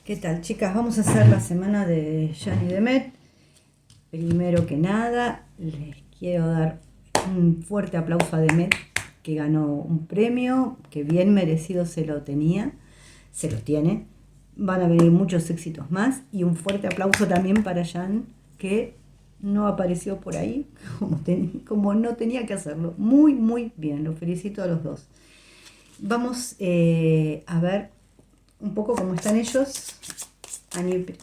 ¿Qué tal, chicas? Vamos a hacer la semana de Jan y de Met. Primero que nada, les quiero dar un fuerte aplauso a Demet, que ganó un premio, que bien merecido se lo tiene. Van a venir muchos éxitos más. Y un fuerte aplauso también para Jan, que no apareció por ahí, como no tenía que hacerlo. Muy, muy bien, los felicito a los dos. Vamos a ver un poco cómo están ellos.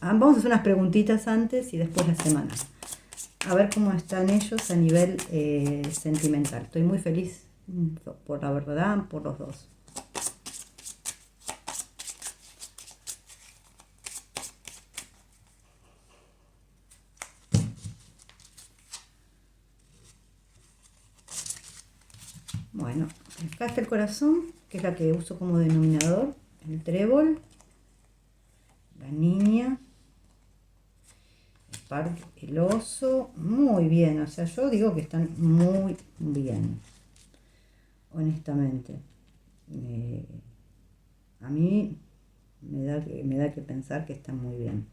Vamos a hacer unas preguntitas antes y después la semana. A ver cómo están ellos a nivel sentimental. Estoy muy feliz por la verdad, por los dos. Bueno, acá está el corazón, que es la que uso como denominador. El trébol, la niña, el oso. Muy bien, o sea, yo digo que están muy bien, honestamente. A mí me da que pensar que están muy bien.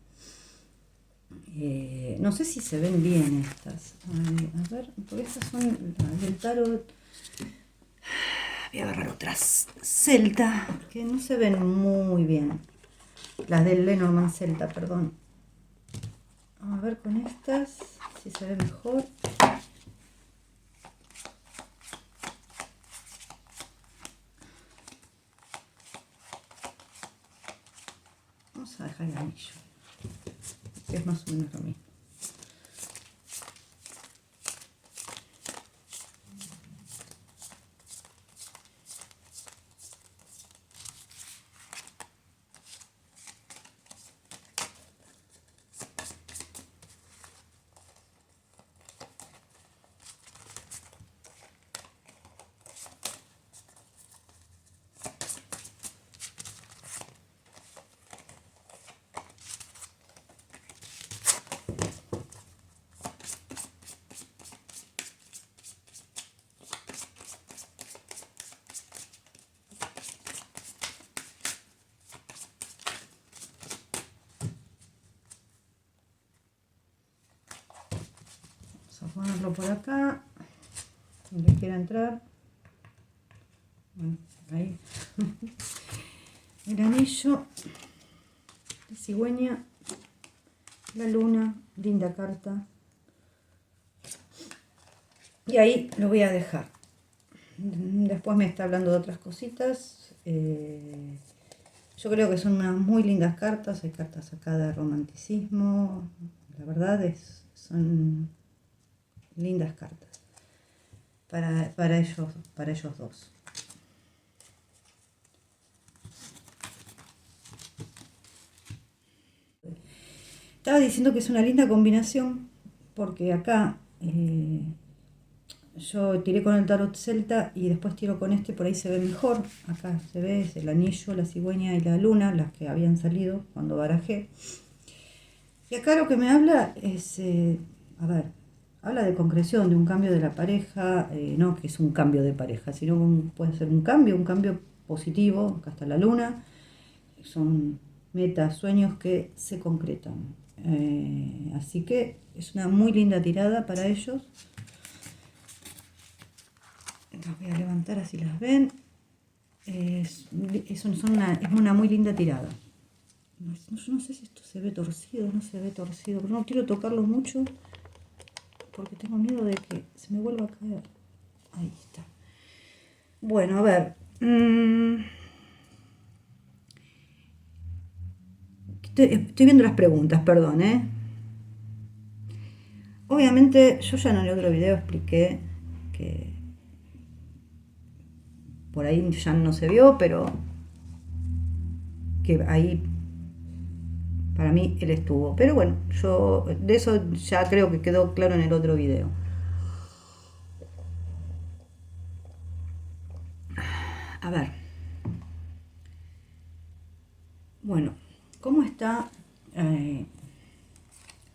No sé si se ven bien estas. A ver, porque estas son las del tarot. Voy a agarrar otras celta, que no se ven muy bien. Las del Lenormand celta, perdón. Vamos a ver con estas, si se ve mejor. Vamos a dejar el anillo, que es más o menos lo mismo. Vamos a ponerlo por acá, donde quiera entrar. Bueno, ahí. El anillo, la cigüeña, la luna, linda carta. Y ahí lo voy a dejar. Después me está hablando de otras cositas. Yo creo que son unas muy lindas cartas. Hay cartas acá de romanticismo. La verdad son lindas cartas para ellos dos. Estaba diciendo que es una linda combinación porque acá yo tiré con el tarot celta y después tiro con este, por ahí se ve mejor. Acá se ve es el anillo, la cigüeña y la luna, las que habían salido cuando barajé. Y acá lo que me habla es, habla de concreción, de un cambio de la pareja, no que es un cambio de pareja, sino puede ser un cambio positivo. Acá está la luna, son metas, sueños que se concretan. Así que es una muy linda tirada para ellos. Las voy a levantar así las ven. Es una muy linda tirada. Yo no sé si esto se ve torcido o no se ve torcido, pero no quiero tocarlo mucho porque tengo miedo de que se me vuelva a caer. Ahí está. Bueno, a ver. Estoy viendo las preguntas, perdón, Obviamente, yo ya en el otro video expliqué que por ahí ya no se vio, pero que ahí para mí él estuvo. Pero bueno, yo de eso ya creo que quedó claro en el otro video. A ver. Bueno, ¿cómo está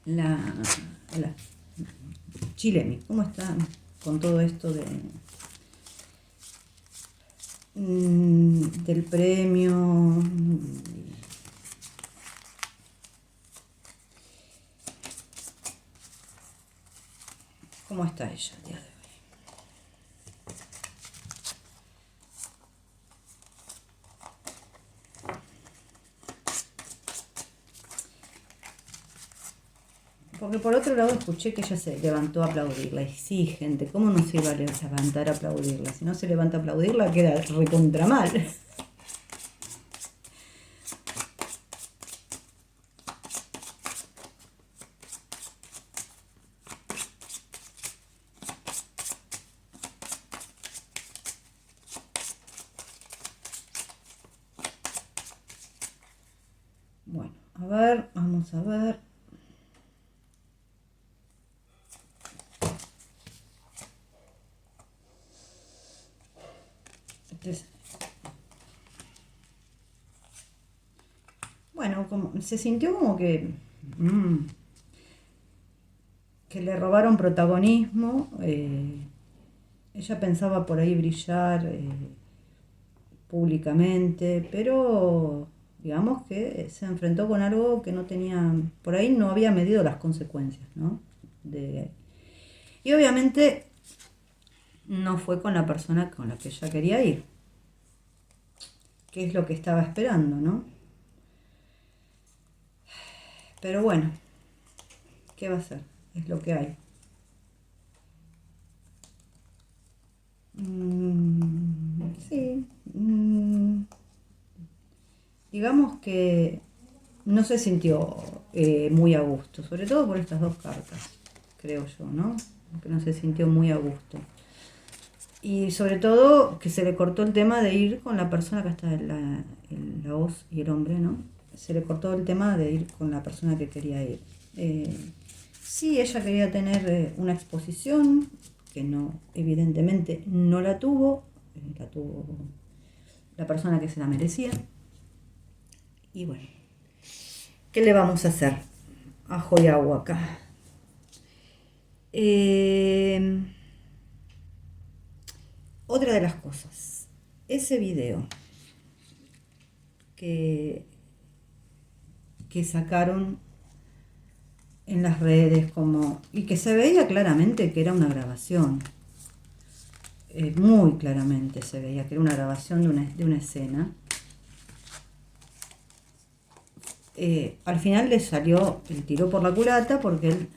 la Chilemi? ¿Cómo está con todo esto del premio? ¿Cómo está ella el día de hoy? Porque por otro lado escuché que ella se levantó a aplaudirla. Y sí, gente, ¿cómo no se iba a levantar a aplaudirla? Si no se levanta a aplaudirla, queda recontra mal. Bueno, a ver, vamos a ver. Bueno, como, se sintió como que le robaron protagonismo. Ella pensaba por ahí brillar públicamente, pero digamos que se enfrentó con algo que no tenía, por ahí no había medido las consecuencias, ¿no? Y obviamente no fue con la persona con la que ella quería ir, que es lo que estaba esperando, ¿no? Pero bueno, ¿qué va a ser? Es lo que hay. Sí, digamos que no se sintió muy a gusto, sobre todo por estas dos cartas, creo yo, ¿no? Que no se sintió muy a gusto. Y sobre todo que se le cortó el tema de ir con la persona que está en la voz y el hombre, ¿no? Se le cortó el tema de ir con la persona que quería ir. Eh, sí, ella quería tener una exposición, que no, evidentemente no la tuvo la persona que se la merecía. Y bueno, ¿qué le vamos a hacer? Ajo y agua acá. Otra de las cosas, ese video que, que sacaron en las redes y que se veía claramente que era una grabación, muy claramente se veía que era una grabación de una escena. Al final le salió el tiro por la culata porque él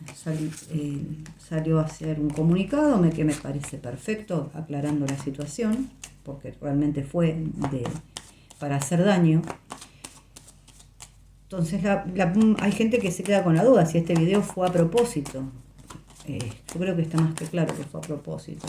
salió a hacer un comunicado que me parece perfecto, aclarando la situación, porque realmente fue para hacer daño. Entonces hay gente que se queda con la duda si este video fue a propósito. Yo creo que está más que claro que fue a propósito.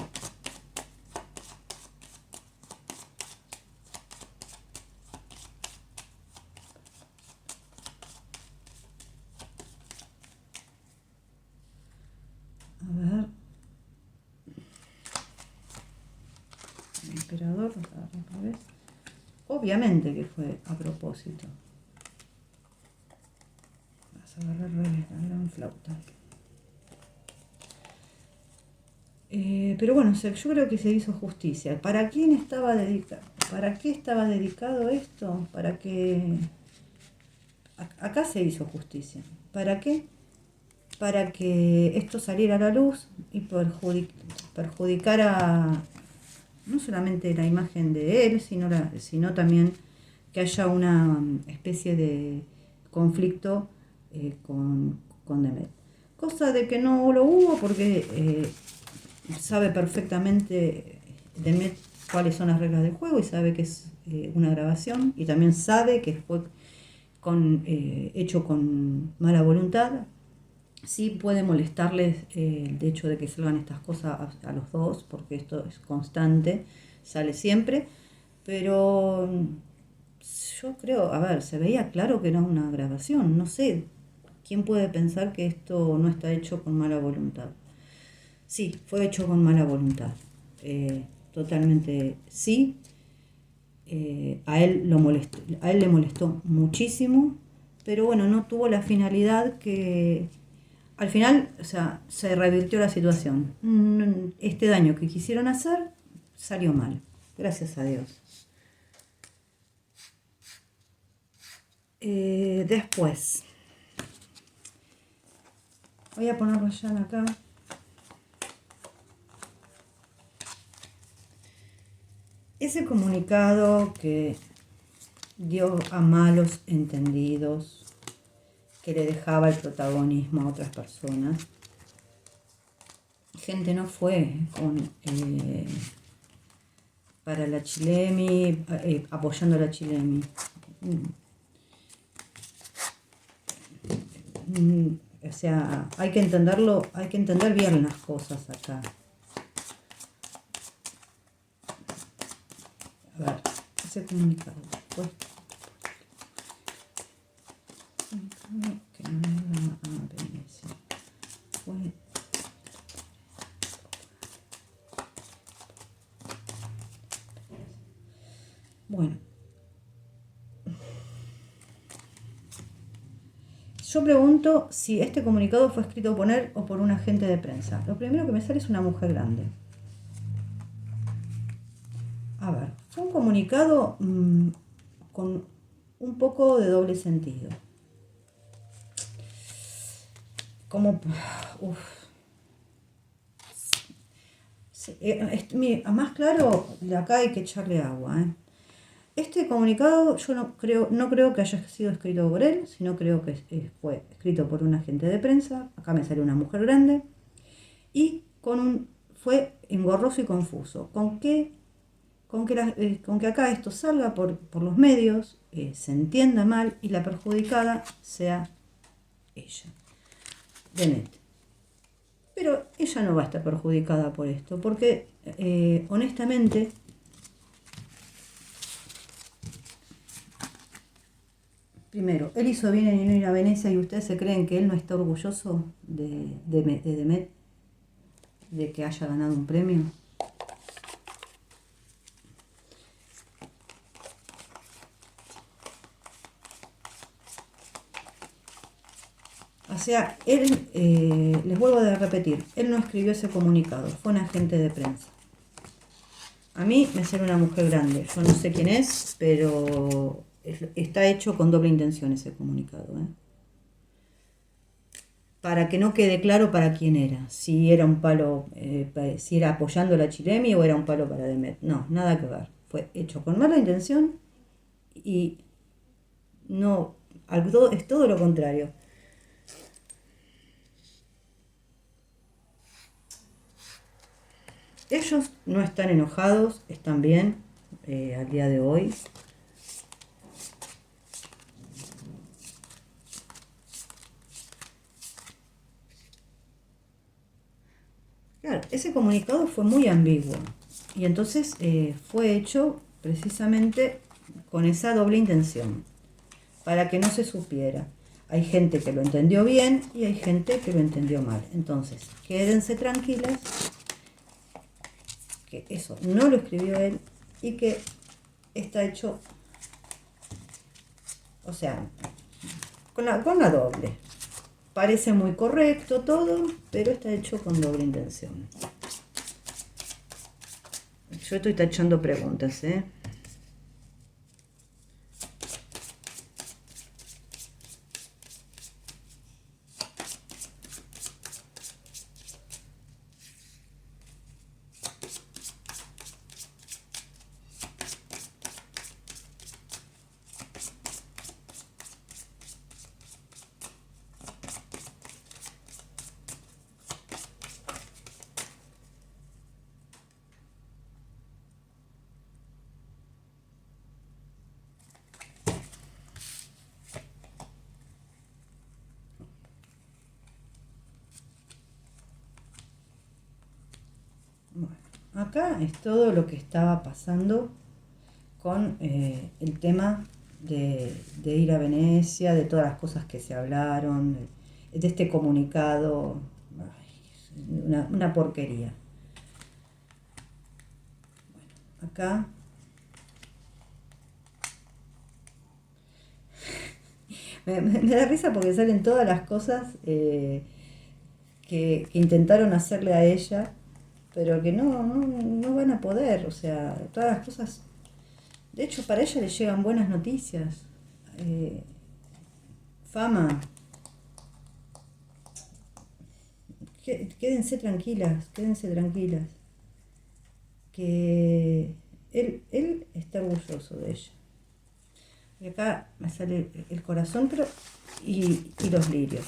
A ver. El emperador, otra vez. Obviamente que fue a propósito. Vas a agarrar la gran flauta. Pero bueno, yo creo que se hizo justicia. ¿Para quién estaba dedicado? ¿Para qué estaba dedicado esto? Para que acá se hizo justicia. ¿Para qué? Para que esto saliera a la luz y perjudicara no solamente la imagen de él, sino también que haya una especie de conflicto con Demet. Cosa de que no lo hubo porque sabe perfectamente Demet cuáles son las reglas del juego y sabe que es una grabación y también sabe que fue hecho con mala voluntad. Sí puede molestarles el hecho de que salgan estas cosas a los dos, porque esto es constante, sale siempre, pero yo creo, a ver, se veía claro que era una grabación, no sé, ¿quién puede pensar que esto no está hecho con mala voluntad? Sí, fue hecho con mala voluntad, totalmente sí. A él le molestó muchísimo, pero bueno, no tuvo la finalidad que al final, o sea, se revirtió la situación. Este daño que quisieron hacer salió mal, gracias a Dios. Después, voy a ponerlo ya acá. ese comunicado que dio a malos entendidos, que le dejaba el protagonismo a otras personas, gente no fue para la Chilemi, apoyando a la Chilemi. O sea, hay que entenderlo, hay que entender bien las cosas acá. A ver, ese comunicado, pues, que no iba a Venecia. Fue bueno. Yo pregunto si este comunicado fue escrito por él o por un agente de prensa. Lo primero que me sale es una mujer grande. A ver, fue un comunicado con un poco de doble sentido. Como, uff. Más claro, de acá hay que echarle agua. Este comunicado yo no creo que haya sido escrito por él, sino creo que fue escrito por un agente de prensa. Acá me sale una mujer grande. Y fue engorroso y confuso. Con que acá esto salga por los medios, se entienda mal y la perjudicada sea ella, Benet. Pero ella no va a estar perjudicada por esto, porque honestamente, primero, él hizo bien en ir a Venecia y ustedes se creen que él no está orgulloso de Demet, de que haya ganado un premio. O sea, él, les vuelvo a repetir, él no escribió ese comunicado, fue un agente de prensa. A mí me sale una mujer grande, yo no sé quién es, pero está hecho con doble intención ese comunicado. Para que no quede claro para quién era, si era un palo, si era apoyando a la Chilemi o era un palo para Demet. No, nada que ver. Fue hecho con mala intención y no, es todo lo contrario. Ellos no están enojados, están bien al día de hoy. Claro, ese comunicado fue muy ambiguo y entonces fue hecho precisamente con esa doble intención, para que no se supiera. Hay gente que lo entendió bien y hay gente que lo entendió mal. Entonces, quédense tranquilas, que eso no lo escribió él y que está hecho, o sea, con la doble. Parece muy correcto todo, pero está hecho con doble intención. Yo estoy tachando preguntas, ¿eh? Bueno, acá es todo lo que estaba pasando con el tema de ir a Venecia, de todas las cosas que se hablaron, de este comunicado. Ay, una porquería. Bueno, acá me da risa porque salen todas las cosas que intentaron hacerle a ella, pero que no van a poder. O sea, todas las cosas. De hecho, para ella le llegan buenas noticias. Fama. Quédense tranquilas, quédense tranquilas. Que Él está orgulloso de ella. Y acá me sale el corazón y los lirios.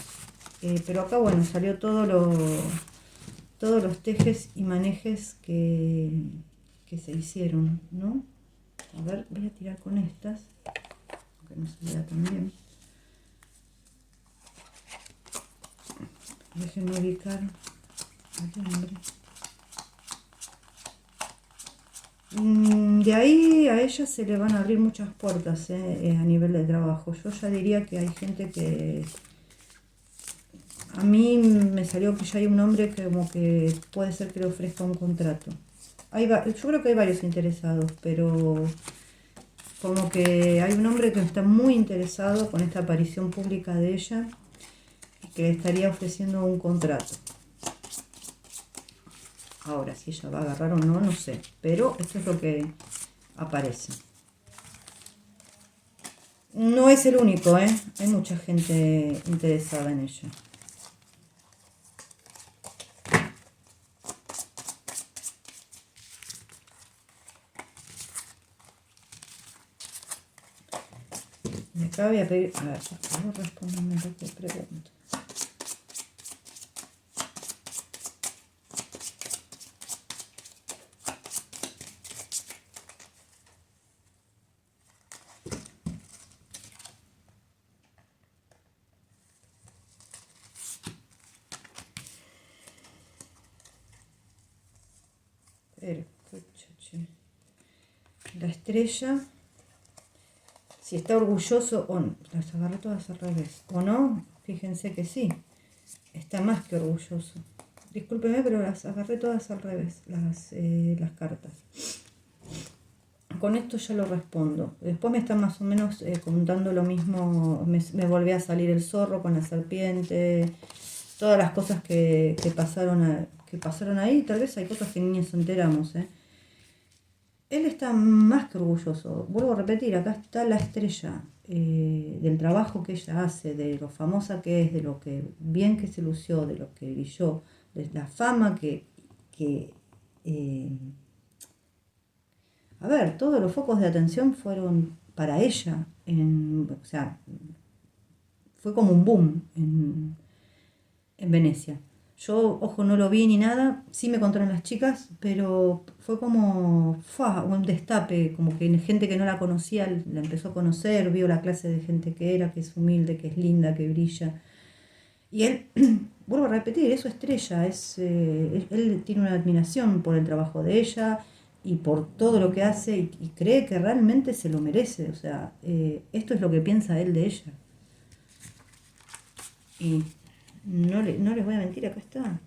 Pero acá, bueno, salió todos los tejes y manejes que se hicieron, ¿no? A ver, voy a tirar con estas, aunque no se vea tan bien. Déjenme ubicar al hombre. De ahí a ella se le van a abrir muchas puertas a nivel de trabajo. Yo ya diría que hay gente que... A mí me salió que ya hay un hombre que como que puede ser que le ofrezca un contrato. Yo creo que hay varios interesados, pero como que hay un hombre que está muy interesado con esta aparición pública de ella y que le estaría ofreciendo un contrato. Ahora, si ella va a agarrar o no, no sé. Pero esto es lo que aparece. No es el único, ¿eh? Hay mucha gente interesada en ella. Y acá voy a pedir... A ver, por favor, respóndame lo que pregunto. La estrella, si está orgulloso o no, las agarré todas al revés, o no, fíjense que sí, está más que orgulloso. Discúlpeme, pero las agarré todas al revés, las cartas. Con esto ya lo respondo. Después me están más o menos contando lo mismo, me volví a salir el zorro con la serpiente, todas las cosas que pasaron ahí, tal vez hay cosas que ni nos enteramos, Él está más que orgulloso. Vuelvo a repetir, acá está la estrella del trabajo que ella hace, de lo famosa que es, de lo que bien que se lució, de lo que brilló, de la fama que a ver, todos los focos de atención fueron para ella. O sea, fue como un boom en Venecia. Yo, ojo, no lo vi ni nada, sí me contaron las chicas, pero fue como un destape, como que gente que no la conocía la empezó a conocer, vio la clase de gente que era, que es humilde, que es linda, que brilla. Y él, vuelvo a repetir, es su estrella, él tiene una admiración por el trabajo de ella y por todo lo que hace y cree que realmente se lo merece. O sea, esto es lo que piensa él de ella. Y no les voy a mentir, acá está.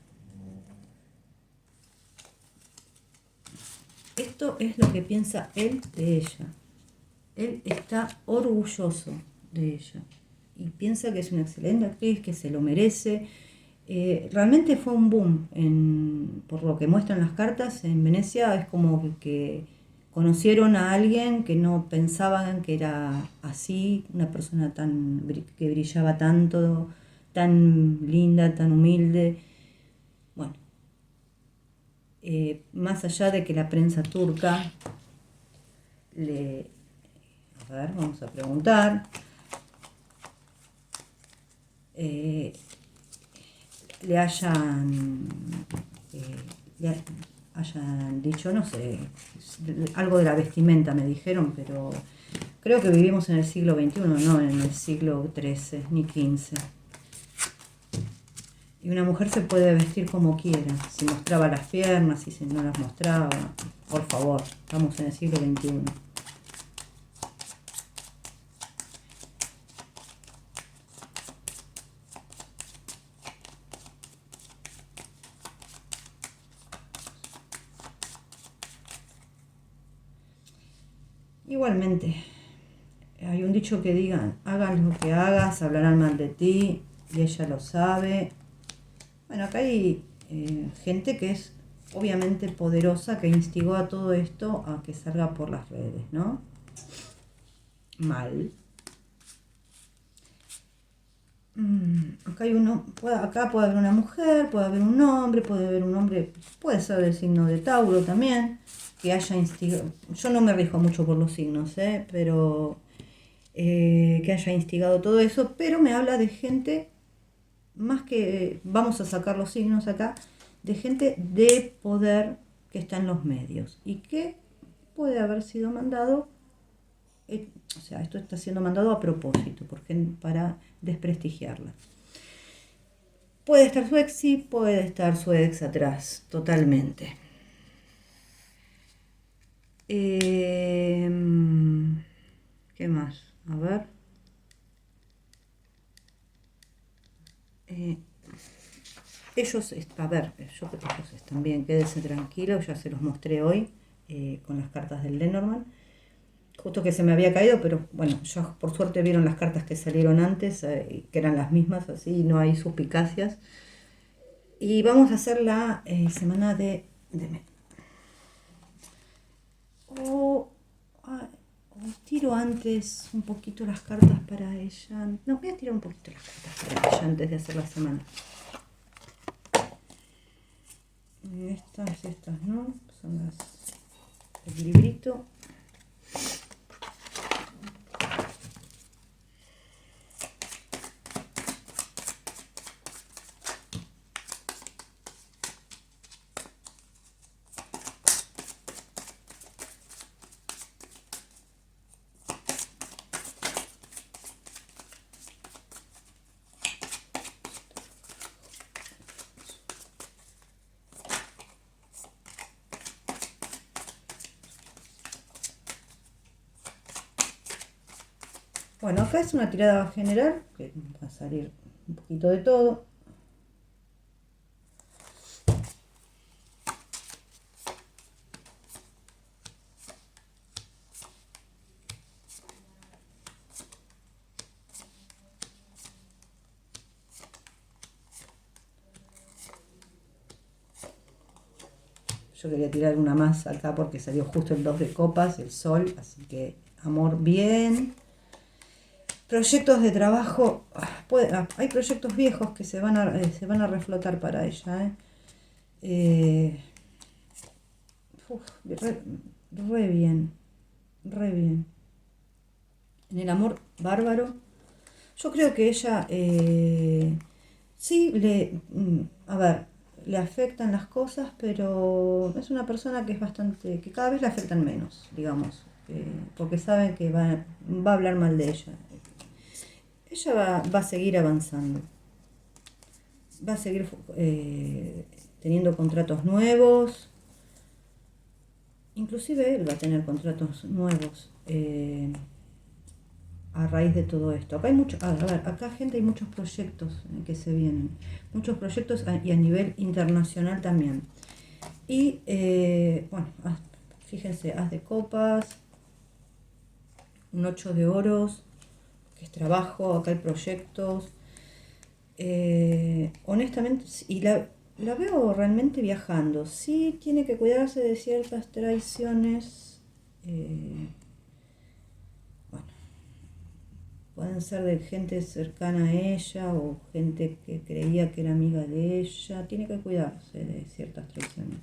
Esto es lo que piensa él de ella. Él está orgulloso de ella y piensa que es una excelente actriz, que se lo merece. Realmente fue un boom, por lo que muestran las cartas, en Venecia es como que conocieron a alguien que no pensaban que era así, una persona que brillaba tanto, tan linda, tan humilde. Bueno, más allá de que la prensa turca a ver, vamos a preguntar, le hayan dicho, no sé, algo de la vestimenta me dijeron, pero creo que vivimos en el siglo XXI, no en el siglo XIII ni XV. Y una mujer se puede vestir como quiera, si mostraba las piernas, si no las mostraba, por favor, estamos en el siglo XXI. Igualmente, hay un dicho que digan, hagas lo que hagas, hablarán mal de ti, y ella lo sabe. Bueno, acá hay gente que es obviamente poderosa, que instigó a todo esto a que salga por las redes, ¿no? Mal. Acá hay acá puede haber una mujer, puede haber un hombre, puede ser del signo de Tauro también. que haya instigado, yo no me rijo mucho por los signos, pero que haya instigado todo eso, pero me habla de gente, más que vamos a sacar los signos acá, de gente de poder que está en los medios y que puede haber sido mandado, o sea, esto está siendo mandado a propósito, para desprestigiarla. Puede estar su ex, sí, puede estar su ex atrás, totalmente. ¿Qué más? A ver. Ellos, a ver, yo creo que ellos están bien, quédense tranquilos, ya se los mostré hoy con las cartas del Lenormand. Justo que se me había caído, pero bueno, ya por suerte vieron las cartas que salieron antes, que eran las mismas, así no hay suspicacias. Y vamos a hacer la semana de o tiro antes un poquito las cartas para ella. No, voy a tirar un poquito las cartas para ella antes de hacer la semana. Estas no, son las del librito. Bueno, acá es una tirada general, que va a salir un poquito de todo. Yo quería tirar una más acá porque salió justo el 2 de copas, el sol, así que amor bien. Proyectos de trabajo, hay proyectos viejos que se van a reflotar para ella. Re bien, re bien. En el amor bárbaro, yo creo que ella sí a ver, le afectan las cosas, pero es una persona que es bastante, que cada vez le afectan menos, digamos, porque saben que va a hablar mal de ella. Ella va a seguir avanzando, va a seguir teniendo contratos nuevos, inclusive él va a tener contratos nuevos a raíz de todo esto. Acá hay acá gente, hay muchos proyectos que se vienen, muchos proyectos y a nivel internacional también. Y bueno, fíjense, as de copas, un 8 de oros, que es trabajo, acá hay proyectos. Honestamente, y la veo realmente viajando. Sí tiene que cuidarse de ciertas traiciones. Bueno, pueden ser de gente cercana a ella o gente que creía que era amiga de ella. Tiene que cuidarse de ciertas traiciones.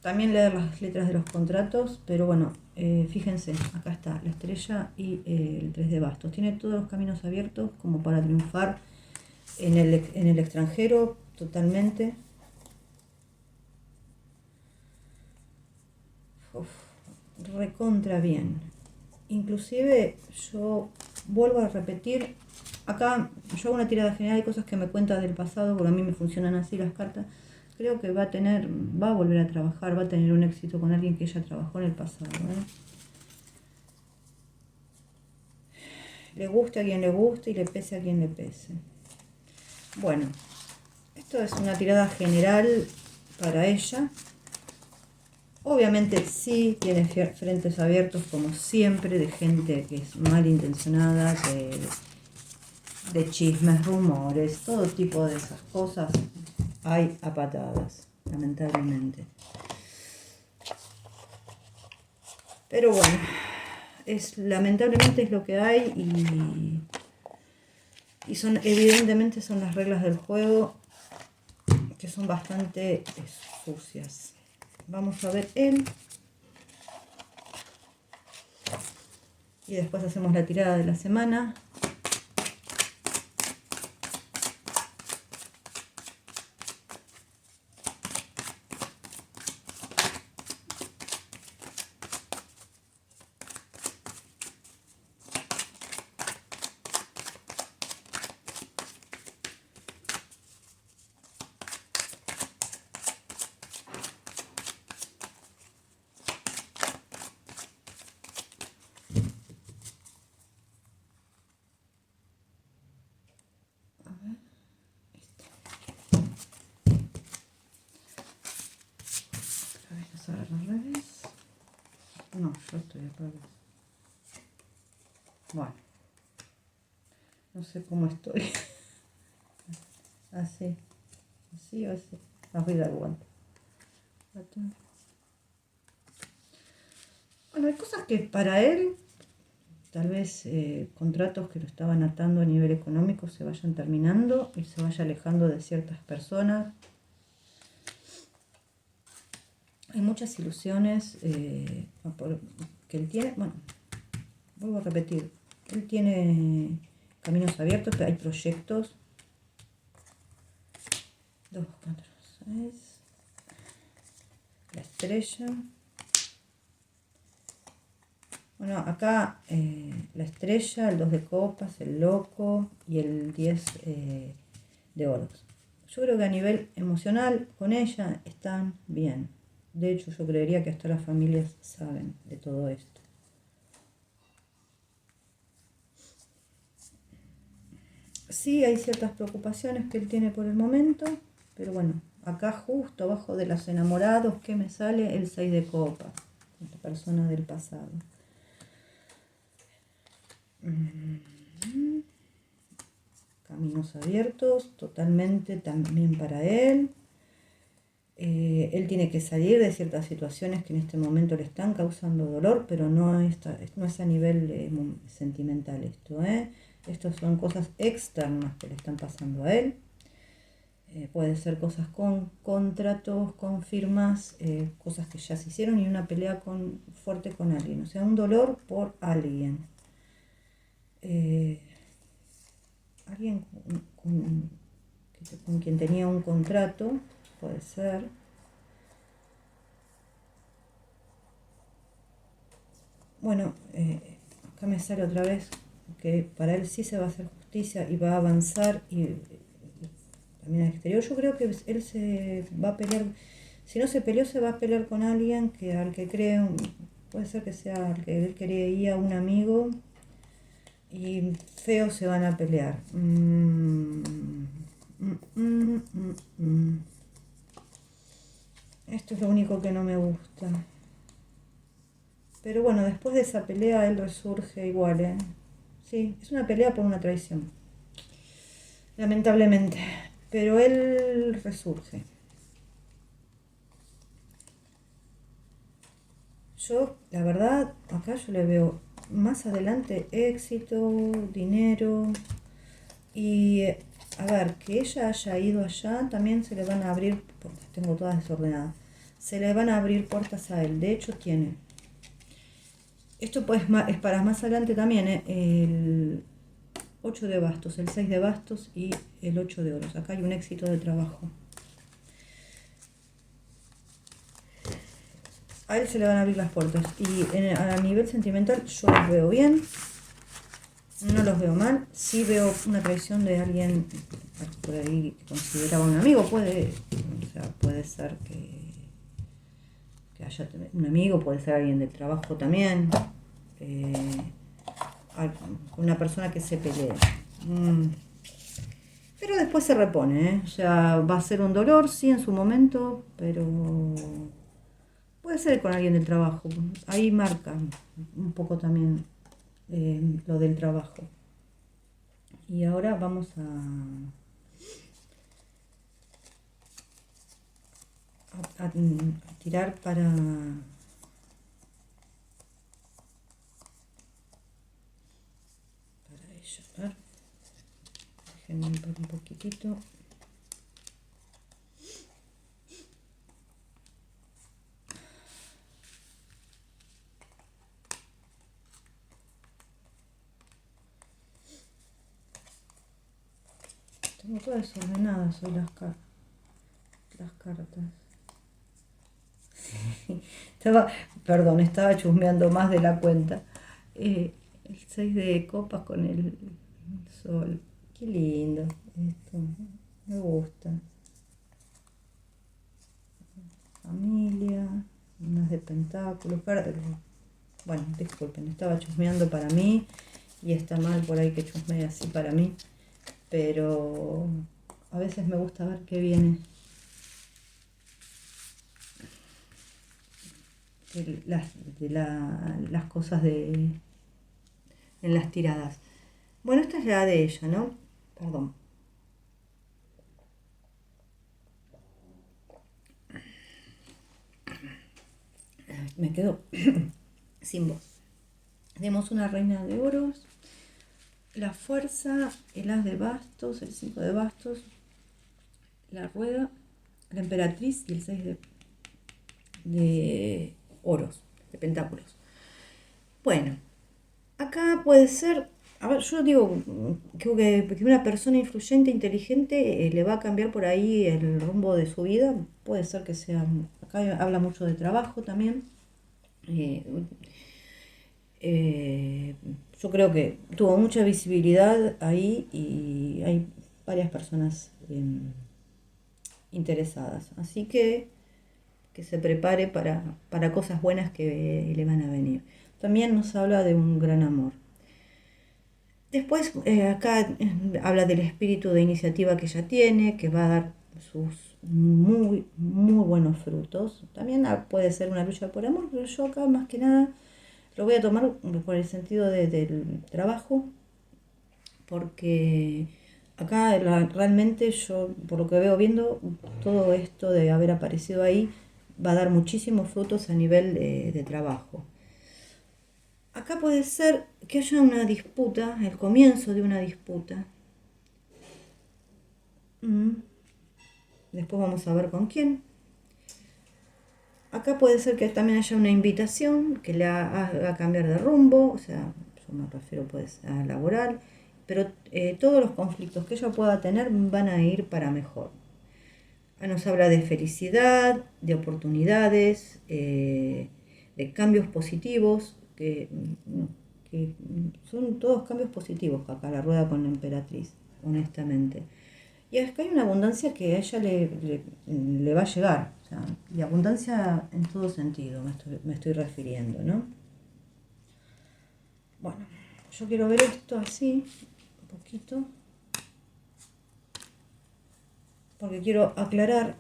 También leer las letras de los contratos, pero bueno, fíjense, acá está la estrella y el 3 de bastos. Tiene todos los caminos abiertos como para triunfar en el extranjero, totalmente. Recontra bien. Inclusive yo vuelvo a repetir, acá yo hago una tirada general de cosas que me cuentan del pasado, porque a mí me funcionan así las cartas. Creo que va a volver a trabajar, va a tener un éxito con alguien que ella trabajó en el pasado. Le guste a quien le guste y le pese a quien le pese. Bueno, esto es una tirada general para ella. Obviamente sí tiene frentes abiertos como siempre de gente que es malintencionada, de chismes, rumores, todo tipo de esas cosas hay a patadas, lamentablemente. Pero bueno, lamentablemente es lo que hay y evidentemente son las reglas del juego que son bastante sucias. vamos a ver él. Y después hacemos la tirada de la semana. Al revés. No, yo estoy al revés. Bueno, no sé cómo estoy. Así, así o así. Voy a dar vuelta. Bueno, hay cosas que para él, tal vez contratos que lo estaban atando a nivel económico se vayan terminando y se vaya alejando de ciertas personas. Hay muchas ilusiones que él tiene. Bueno, vuelvo a repetir, él tiene caminos abiertos, pero hay proyectos. 2, 4, 6. La estrella. Bueno, acá la estrella, el 2 de copas, el loco y el 10 de oros. Yo creo que a nivel emocional con ella están bien. De hecho, yo creería que hasta las familias saben de todo esto. Sí, hay ciertas preocupaciones que él tiene por el momento, pero bueno, acá justo abajo de los enamorados, ¿qué me sale? El 6 de copas, la persona del pasado. Caminos abiertos, totalmente también para él. Él tiene que salir de ciertas situaciones que en este momento le están causando dolor, pero no es a nivel sentimental esto. Estas son cosas externas que le están pasando a él. Puede ser cosas con contratos, con firmas, cosas que ya se hicieron y una pelea fuerte con alguien. O sea, un dolor por alguien. Alguien con quien tenía un contrato, puede ser. Bueno, acá me sale otra vez que para él sí se va a hacer justicia y va a avanzar y también al exterior. Yo creo que él se va a pelear, si no se peleó, se va a pelear con alguien al que cree, puede ser que sea al que él creía un amigo y feos se van a pelear. Esto es lo único que no me gusta. Pero bueno, después de esa pelea él resurge igual, ¿eh? Sí, es una pelea por una traición. Lamentablemente. Pero él resurge. Yo, la verdad, acá yo le veo más adelante éxito, dinero. Y a ver, que ella haya ido allá, también se le van a abrir, porque tengo todas desordenadas, se le van a abrir puertas a él. De hecho, tiene. Esto pues es para más adelante también, el 8 de bastos, el 6 de bastos y el 8 de oros. Acá hay un éxito de trabajo. A él se le van a abrir las puertas. Y a nivel sentimental yo los veo bien. No los veo mal. Sí veo una traición de alguien por ahí que consideraba un amigo. Puede ser que haya un amigo, puede ser alguien del trabajo también. Una persona que se pelee. Pero después se repone, O sea, va a ser un dolor, sí, en su momento, pero puede ser con alguien del trabajo. Ahí marca un poco también lo del trabajo. Y ahora vamos a tirar para ella. A ver. Déjenme un poquitito. Tengo todas desordenadas hoy las cartas. Estaba chusmeando más de la cuenta. El 6 de copas con el sol. Qué lindo esto. Me gusta. Familia, unas de pentáculos. Bueno, disculpen, estaba chusmeando para mí y está mal por ahí que chusmee así para mí. Pero a veces me gusta ver qué viene. Las cosas en las tiradas. Bueno, esta es la de ella, ¿no? Perdón. Me quedo sin voz. Tenemos una reina de oros, la fuerza, el as de bastos, el 5 de bastos, la rueda, la emperatriz y el 6 de oros, de pentáculos. Bueno, acá puede ser, a ver, yo digo que una persona influyente, inteligente, le va a cambiar por ahí el rumbo de su vida. Puede ser que sea, acá habla mucho de trabajo también. Eh, eh, yo creo que tuvo mucha visibilidad ahí y hay varias personas interesadas. Así que se prepare para cosas buenas que le van a venir. También nos habla de un gran amor. Después acá habla del espíritu de iniciativa que ella tiene, que va a dar sus muy, muy buenos frutos. También puede ser una lucha por amor, pero yo acá más que nada lo voy a tomar por el sentido del trabajo, porque acá realmente yo, por lo que veo viendo, todo esto de haber aparecido ahí va a dar muchísimos frutos a nivel de trabajo. Acá puede ser que haya una disputa, el comienzo de una disputa. Después vamos a ver con quién. Acá puede ser que también haya una invitación que le haga cambiar de rumbo, o sea, yo me refiero pues a laboral, pero todos los conflictos que ella pueda tener van a ir para mejor. Nos habla de felicidad, de oportunidades, de cambios positivos, que son todos cambios positivos acá, la rueda con la emperatriz, honestamente. Y acá hay una abundancia que a ella le va a llegar, o sea, y abundancia en todo sentido me estoy refiriendo, ¿no? Bueno, yo quiero ver esto así, un poquito, porque quiero aclarar.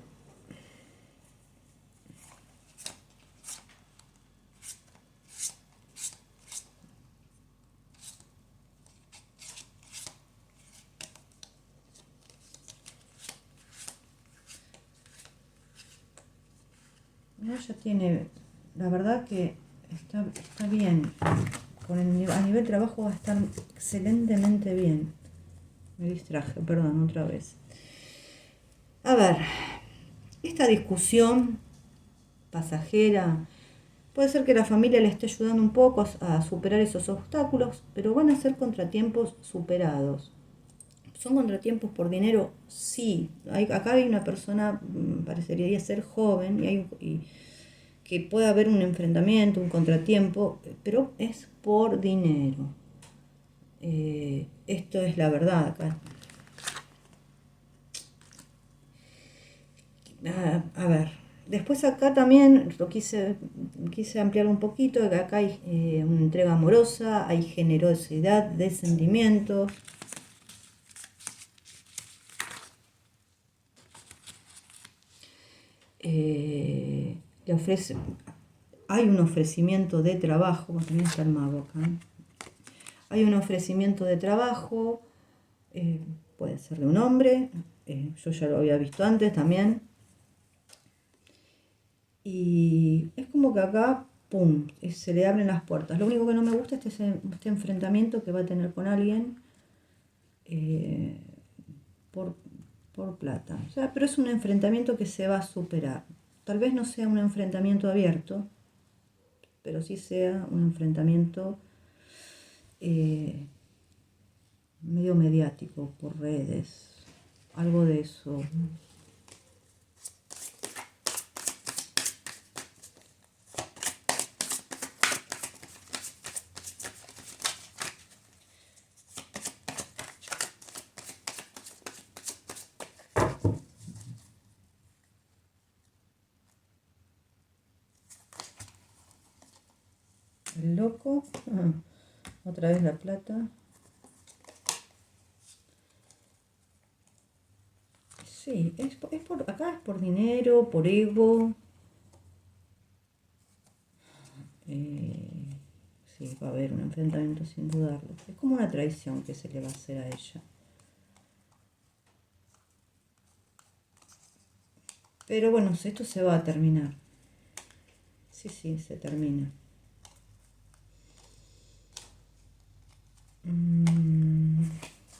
No, ella tiene, la verdad que está bien, a nivel trabajo va a estar excelentemente bien. Me distraje, perdón, otra vez. A ver, esta discusión pasajera, puede ser que la familia le esté ayudando un poco a superar esos obstáculos, pero van a ser contratiempos superados. ¿Son contratiempos por dinero? Sí. Acá hay una persona, parecería ser joven, y que puede haber un enfrentamiento, un contratiempo, pero es por dinero. Esto es la verdad acá. A ver, después acá también lo quise ampliar un poquito, acá hay una entrega amorosa, hay generosidad de sentimientos. Le ofrece, hay un ofrecimiento de trabajo, también está el mago acá. Hay un ofrecimiento de trabajo, puede ser de un hombre, yo ya lo había visto antes también. Y es como que acá, ¡pum!, se le abren las puertas. Lo único que no me gusta es este enfrentamiento que va a tener con alguien eh, por, por plata. O sea, pero es un enfrentamiento que se va a superar. Tal vez no sea un enfrentamiento abierto, pero sí sea un enfrentamiento medio mediático por redes. algo de eso. El loco. Otra vez la plata. Sí, acá es por dinero, por ego. Sí, va a haber un enfrentamiento sin dudarlo. Es como una traición que se le va a hacer a ella. Pero bueno, esto se va a terminar. Sí, se termina.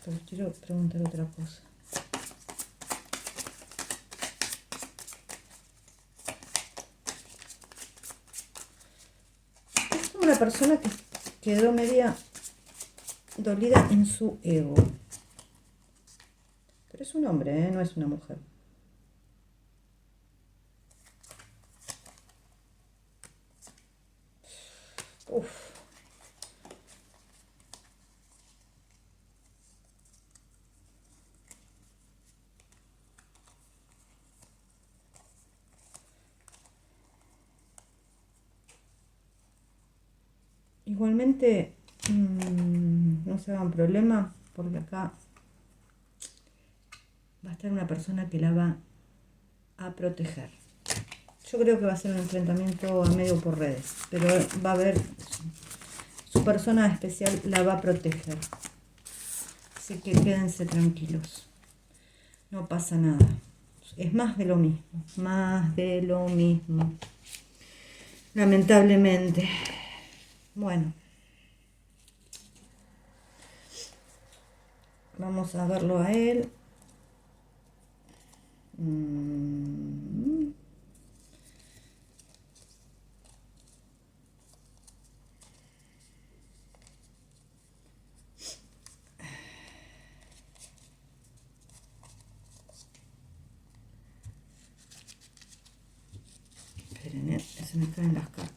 Pero quiero preguntar otra cosa. Es como una persona que quedó media dolida en su ego. Pero es un hombre, no es una mujer. Uf. Igualmente, no se hagan problema, porque acá va a estar una persona que la va a proteger. Yo creo que va a ser un enfrentamiento a medio por redes, pero va a haber, su persona especial la va a proteger. Así que quédense tranquilos, no pasa nada. Es más de lo mismo, más de lo mismo. Lamentablemente. Bueno, vamos a verlo a él. Esperen, se me caen las cartas.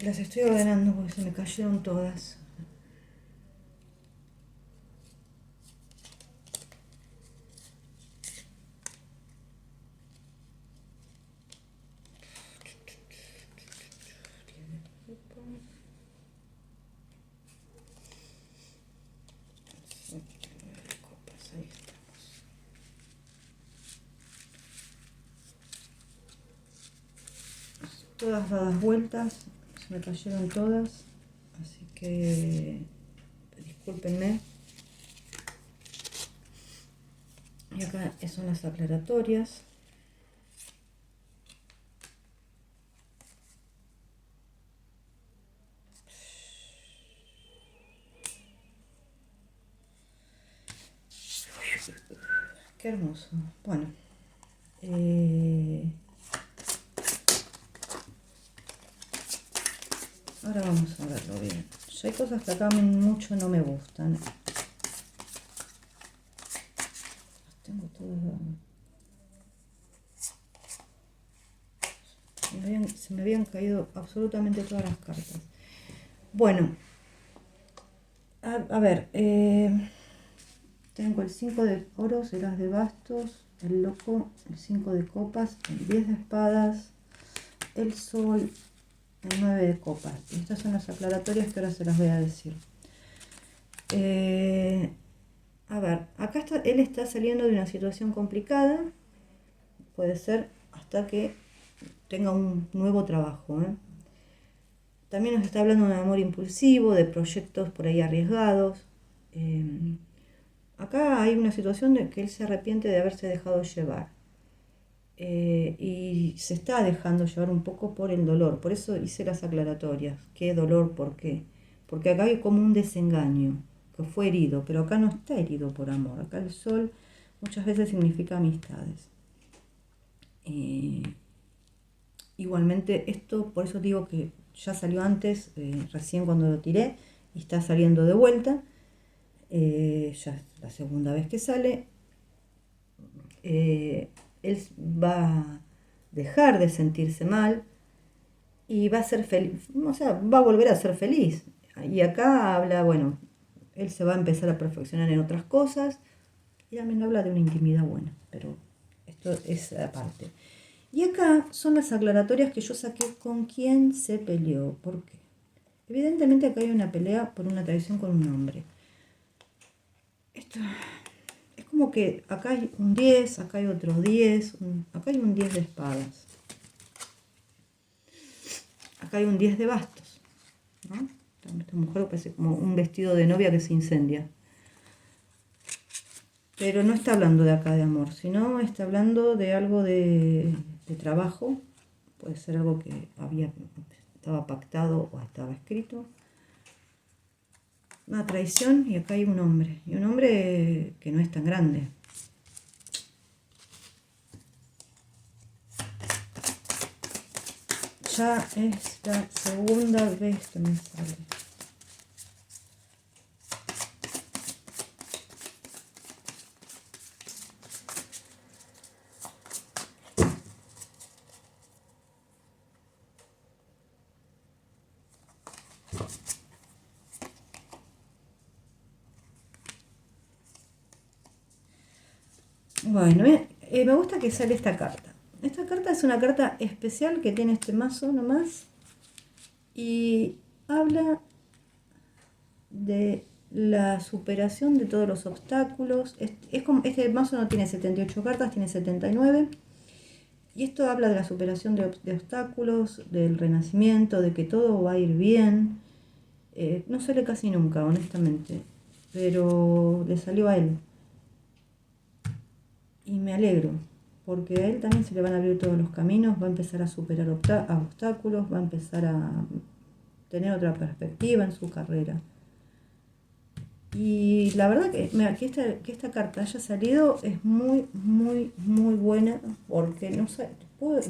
Las estoy ordenando porque se me cayeron todas. Ahí estamos. Todas dadas vueltas, se me cayeron todas, así que discúlpenme. Y acá son las aclaratorias. Qué hermoso. Bueno. Ahora vamos a verlo bien. Ya hay cosas que acá mucho no me gustan. Las tengo todas. Se me habían caído absolutamente todas las cartas. Bueno. A ver. Tengo el 5 de oros, el as de bastos, el loco, el 5 de copas, el 10 de espadas, el sol, el 9 de copas. Y estas son las aclaratorias que ahora se las voy a decir. A ver, acá él está saliendo de una situación complicada. Puede ser hasta que tenga un nuevo trabajo. También nos está hablando de un amor impulsivo, de proyectos por ahí arriesgados. Acá hay una situación de que él se arrepiente de haberse dejado llevar. Y se está dejando llevar un poco por el dolor. Por eso hice las aclaratorias. ¿Qué dolor? ¿Por qué? Porque acá hay como un desengaño, que fue herido, pero acá no está herido por amor. Acá el sol muchas veces significa amistades. Igualmente esto, por eso digo que ya salió antes, recién cuando lo tiré, y está saliendo de vuelta. Ya es la segunda vez que sale. Él va a dejar de sentirse mal y va a ser feliz, o sea, va a volver a ser feliz. Y acá habla, bueno, él se va a empezar a perfeccionar en otras cosas y también habla de una intimidad buena, pero esto es aparte. Y acá son las aclaratorias que yo saqué con quién se peleó, ¿por qué? Evidentemente acá hay una pelea por una traición con un hombre. Esto es como que acá hay un 10, acá hay otro 10, acá hay un 10 de espadas. Acá hay un 10 de bastos, ¿no? Esta mujer parece como un vestido de novia que se incendia. Pero no está hablando de acá de amor, sino está hablando de algo de trabajo. Puede ser algo que estaba pactado o estaba escrito. Una traición y acá hay un hombre. Y un hombre que no es tan grande. Ya es la segunda vez que me sale. Bueno, me gusta que sale esta carta. Esta carta es una carta especial que tiene este mazo nomás. Y habla de la superación de todos los obstáculos. Es como, este mazo no tiene 78 cartas, tiene 79. Y esto habla de la superación de obstáculos, del renacimiento, de que todo va a ir bien. No sale casi nunca, honestamente, pero le salió a él. Y me alegro, porque a él también se le van a abrir todos los caminos, va a empezar a superar obstáculos, va a empezar a tener otra perspectiva en su carrera. Y la verdad que esta carta haya salido es muy, muy, muy buena, porque no sé,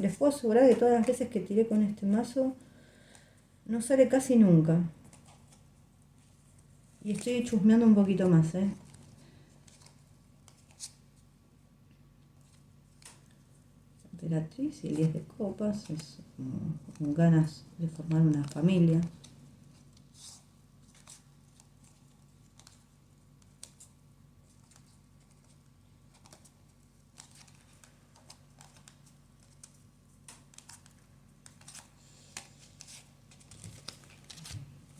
les puedo asegurar que todas las veces que tiré con este mazo no sale casi nunca. Y estoy chusmeando un poquito más, Emperatriz y el 10 de copas, es con ganas de formar una familia.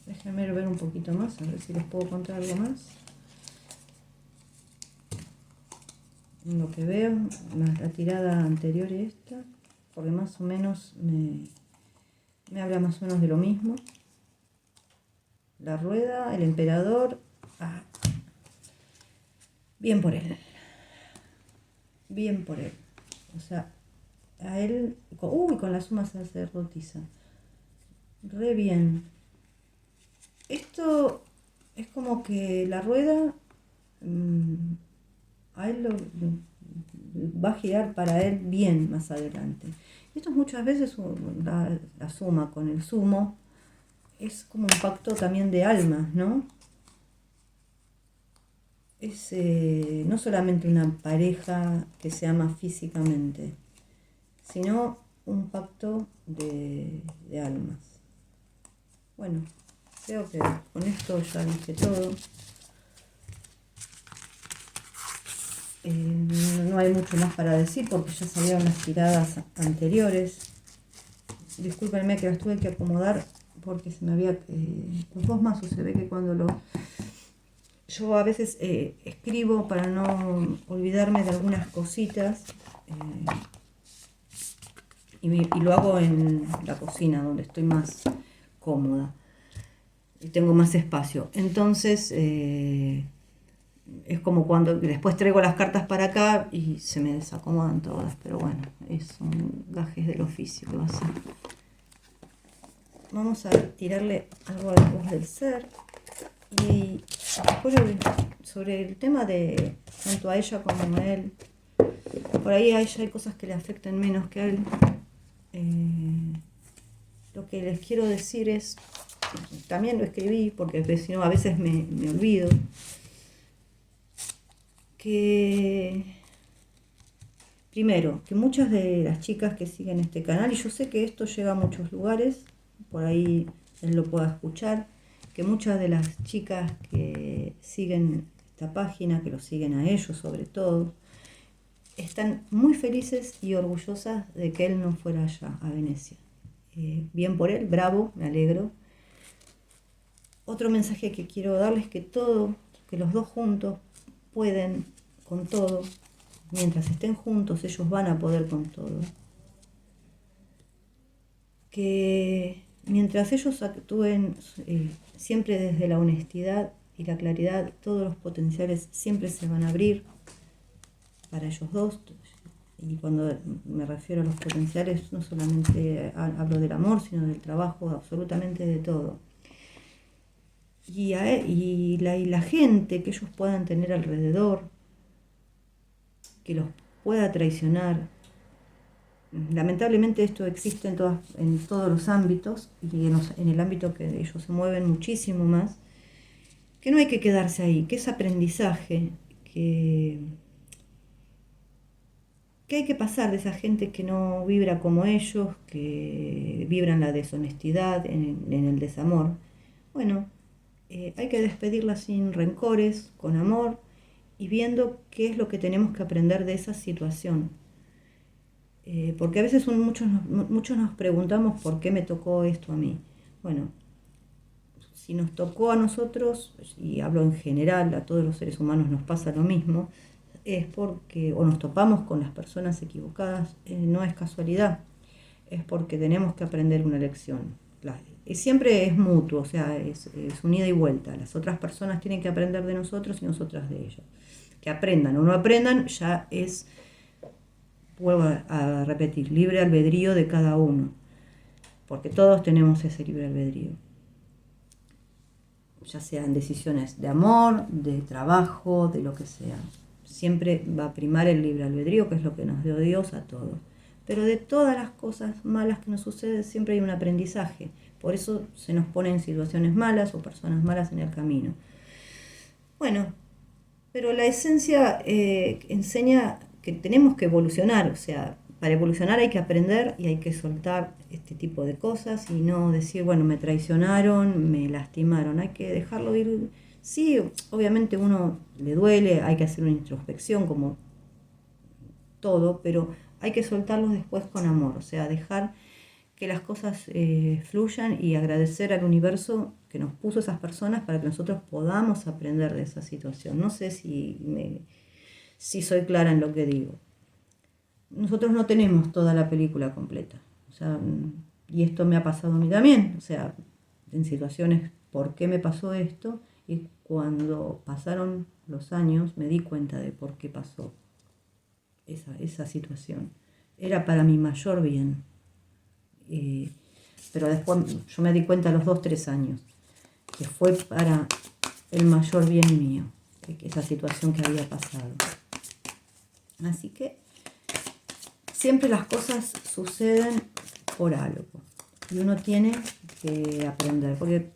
Déjenme ver un poquito más, a ver si les puedo contar algo más. En lo que veo, la tirada anterior y esta, porque más o menos me habla más o menos de lo mismo. La rueda, el emperador. Bien por él. Bien por él. O sea, a él. Con la suma sacerdotisa. Re bien. Esto es como que la rueda. A él va a girar para él bien más adelante. Esto muchas veces la suma con el sumo es como un pacto también de almas, ¿no? Es no solamente una pareja que se ama físicamente, sino un pacto de almas. Bueno, creo que con esto ya dije todo. No hay mucho más para decir porque ya salieron las tiradas anteriores. Discúlpenme que las tuve que acomodar porque se me había... los dos mazos se ve que cuando yo a veces escribo para no olvidarme de algunas cositas. y lo hago en la cocina, donde estoy más cómoda y tengo más espacio. Entonces, es como cuando después traigo las cartas para acá y se me desacomodan todas, pero bueno, son gajes del oficio que va a ser. Vamos a tirarle algo a la voz del ser y después sobre el tema de tanto a ella como a él. Por ahí a ella hay cosas que le afectan menos que a él. Lo que les quiero decir es, también lo escribí porque si no a veces me olvido, que primero, que muchas de las chicas que siguen este canal, y yo sé que esto llega a muchos lugares, por ahí él lo pueda escuchar, que muchas de las chicas que siguen esta página, que lo siguen a ellos sobre todo, están muy felices y orgullosas de que él no fuera allá, a Venecia. Bien por él, bravo, me alegro. Otro mensaje que quiero darles es que los dos juntos pueden con todo. Mientras estén juntos, ellos van a poder con todo. Que mientras ellos actúen siempre desde la honestidad y la claridad, todos los potenciales siempre se van a abrir para ellos dos. Y cuando me refiero a los potenciales, no solamente hablo del amor, sino del trabajo, absolutamente de todo. Y la gente que ellos puedan tener alrededor, que los pueda traicionar. Lamentablemente esto existe en todos los ámbitos y en el ámbito que ellos se mueven muchísimo más, que no hay que quedarse ahí, que es aprendizaje, que hay que pasar de esa gente que no vibra como ellos, que vibra en la deshonestidad, en el desamor. Bueno, hay que despedirla sin rencores, con amor y viendo qué es lo que tenemos que aprender de esa situación. Porque a veces muchos nos preguntamos por qué me tocó esto a mí. Bueno, si nos tocó a nosotros, y hablo en general, a todos los seres humanos nos pasa lo mismo, es porque o nos topamos con las personas equivocadas, no es casualidad, es porque tenemos que aprender una lección. Siempre es mutuo, o sea, es un ida y vuelta. Las otras personas tienen que aprender de nosotros y nosotras de ellos. Que aprendan o no aprendan ya es, vuelvo a repetir, libre albedrío de cada uno, porque todos tenemos ese libre albedrío, ya sean decisiones de amor, de trabajo, de lo que sea. Siempre va a primar el libre albedrío, que es lo que nos dio Dios a todos. Pero de todas las cosas malas que nos suceden siempre hay un aprendizaje. Por eso se nos ponen situaciones malas o personas malas en el camino. Bueno, pero la esencia enseña que tenemos que evolucionar, o sea, para evolucionar hay que aprender y hay que soltar este tipo de cosas y no decir, bueno, me traicionaron, me lastimaron, hay que dejarlo ir. Sí, obviamente uno le duele, hay que hacer una introspección como todo, pero hay que soltarlos después con amor, o sea, dejar que las cosas fluyan y agradecer al universo que nos puso esas personas para que nosotros podamos aprender de esa situación. No sé si soy clara en lo que digo. Nosotros no tenemos toda la película completa. O sea, y esto me ha pasado a mí también. O sea, en situaciones, ¿por qué me pasó esto? Y cuando pasaron los años me di cuenta de por qué pasó esa situación. Era para mi mayor bien. Pero después yo me di cuenta a los 2, 3 años que fue para el mayor bien mío, esa situación que había pasado. Así que siempre las cosas suceden por algo y uno tiene que aprender, porque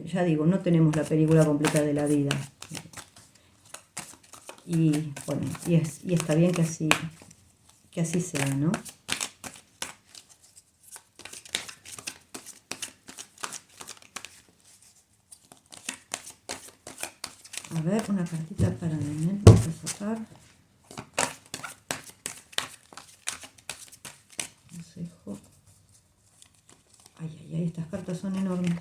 ya digo, no tenemos la película completa de la vida. Y bueno, y está bien que así sea, ¿no? A ver, una cartita para Nenet, vamos a sacar. Consejo. Ay, estas cartas son enormes.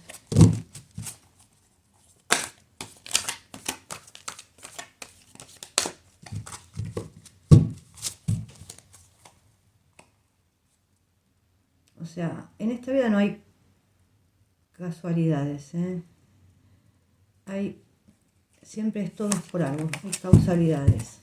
O sea, en esta vida no hay casualidades, ¿eh? Siempre es todo por algo, hay causalidades.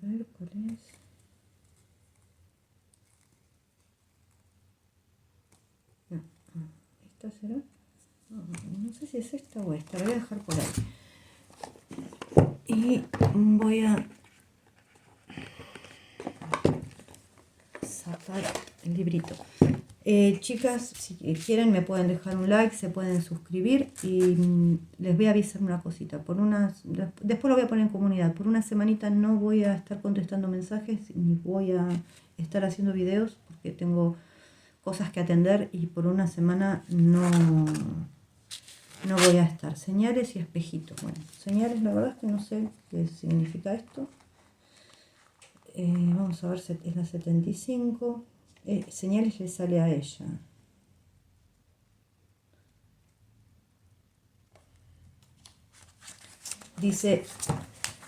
A ver, ¿cuál es? No, ¿esta será? No sé si es esta o esta, la voy a dejar por ahí. Y voy a sacar el librito. Chicas, si quieren me pueden dejar un like, se pueden suscribir y les voy a avisar una cosita. Después lo voy a poner en comunidad. Por una semanita no voy a estar contestando mensajes ni voy a estar haciendo videos porque tengo cosas que atender y por una semana no voy a estar. Señales y espejitos. Bueno, señales, la verdad es que no sé qué significa esto. Vamos a ver, es la 75. Señales le sale a ella. Dice,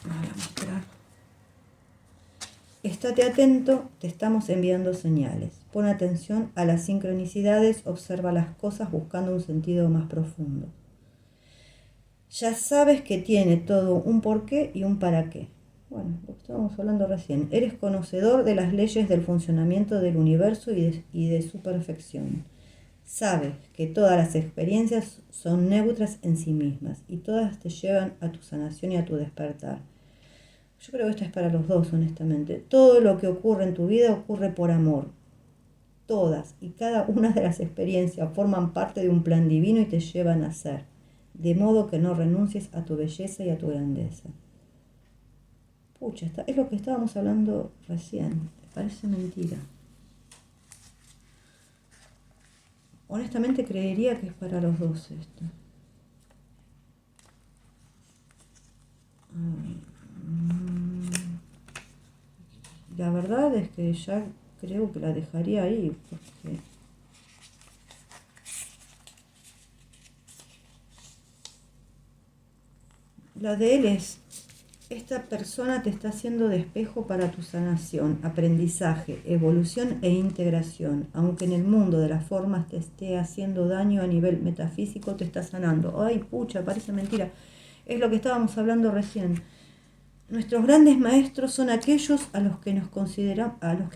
voy a mostrar. Estate atento, te estamos enviando señales. Pon atención a las sincronicidades, observa las cosas buscando un sentido más profundo. Ya sabes que tiene todo un porqué y un para qué. Bueno, lo que estábamos hablando recién. Eres conocedor de las leyes del funcionamiento del universo y de su perfección. Sabes que todas las experiencias son neutras en sí mismas y todas te llevan a tu sanación y a tu despertar. Yo creo que esto es para los dos, honestamente. Todo lo que ocurre en tu vida ocurre por amor. Todas y cada una de las experiencias forman parte de un plan divino y te llevan a ser. De modo que no renuncies a tu belleza y a tu grandeza. Pucha, es lo que estábamos hablando recién. Parece mentira. Honestamente creería que es para los dos esto. La verdad es que ya creo que la dejaría ahí, porque la de él es, esta persona te está haciendo de espejo para tu sanación, aprendizaje, evolución e integración. Aunque en el mundo de las formas te esté haciendo daño a nivel metafísico, te está sanando. Ay, pucha, parece mentira. Es lo que estábamos hablando recién. Nuestros grandes maestros son aquellos a los que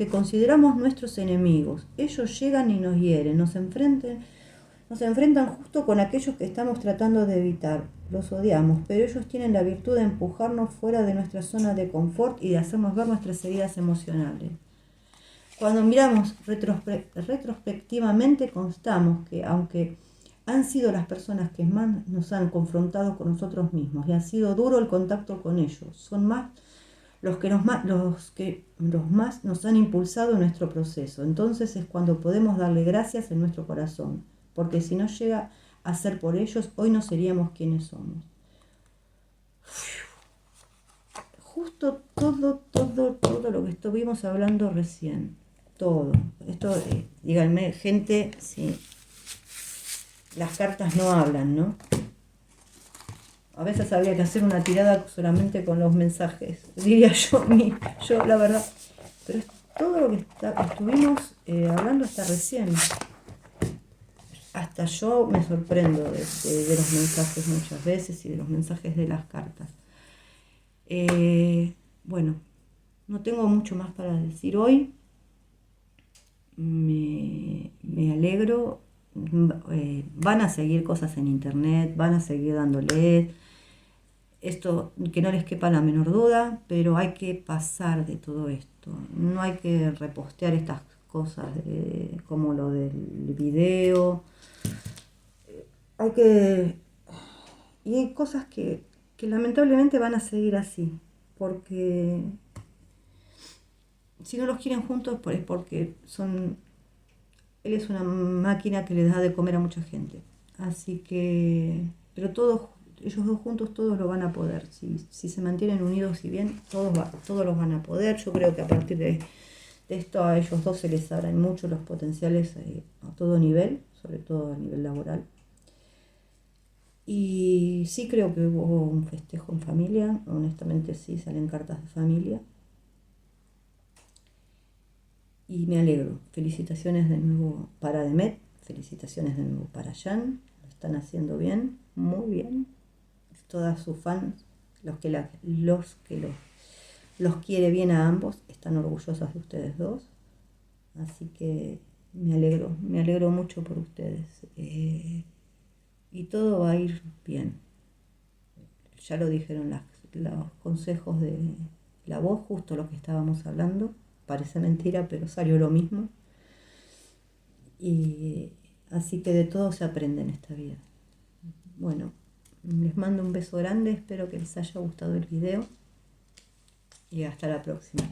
consideramos nuestros enemigos. Ellos llegan y nos hieren, nos enfrentan justo con aquellos que estamos tratando de evitar. Los odiamos, pero ellos tienen la virtud de empujarnos fuera de nuestra zona de confort y de hacernos ver nuestras heridas emocionales. Cuando miramos retrospectivamente, constatamos que aunque han sido las personas que más nos han confrontado con nosotros mismos y ha sido duro el contacto con ellos, son más los que más nos han impulsado en nuestro proceso. Entonces es cuando podemos darle gracias en nuestro corazón, porque si no llega a ser por ellos, hoy no seríamos quienes somos. Justo todo lo que estuvimos hablando recién. Todo. Esto, díganme, gente, si las cartas no hablan, ¿no? A veces habría que hacer una tirada solamente con los mensajes, diría yo la verdad. Pero es todo lo que estuvimos hablando hasta recién. Hasta yo me sorprendo de los mensajes muchas veces y de los mensajes de las cartas. Bueno, no tengo mucho más para decir hoy. Me alegro. Van a seguir cosas en internet, van a seguir dándole esto, que no les quepa la menor duda, pero hay que pasar de todo esto. No hay que repostear estas cosas como lo del video. Y hay cosas que lamentablemente van a seguir así, porque si no los quieren juntos es porque él es una máquina que les da de comer a mucha gente. Así que, pero todo ellos dos juntos todos lo van a poder. Si se mantienen unidos y bien, todos los van a poder. Yo creo que a partir de esto a ellos dos se les abren mucho los potenciales a todo nivel, sobre todo a nivel laboral. Y sí creo que hubo un festejo en familia, honestamente sí, salen cartas de familia. Y me alegro. Felicitaciones de nuevo para Demet, felicitaciones de nuevo para Jan, lo están haciendo bien, muy bien. Todas sus fans, los quiere bien a ambos, están orgullosas de ustedes dos. Así que me alegro mucho por ustedes. Y todo va a ir bien. Ya lo dijeron los consejos de la voz, justo lo que estábamos hablando. Parece mentira, pero salió lo mismo. Y así que de todo se aprende en esta vida. Bueno, les mando un beso grande, espero que les haya gustado el video y hasta la próxima.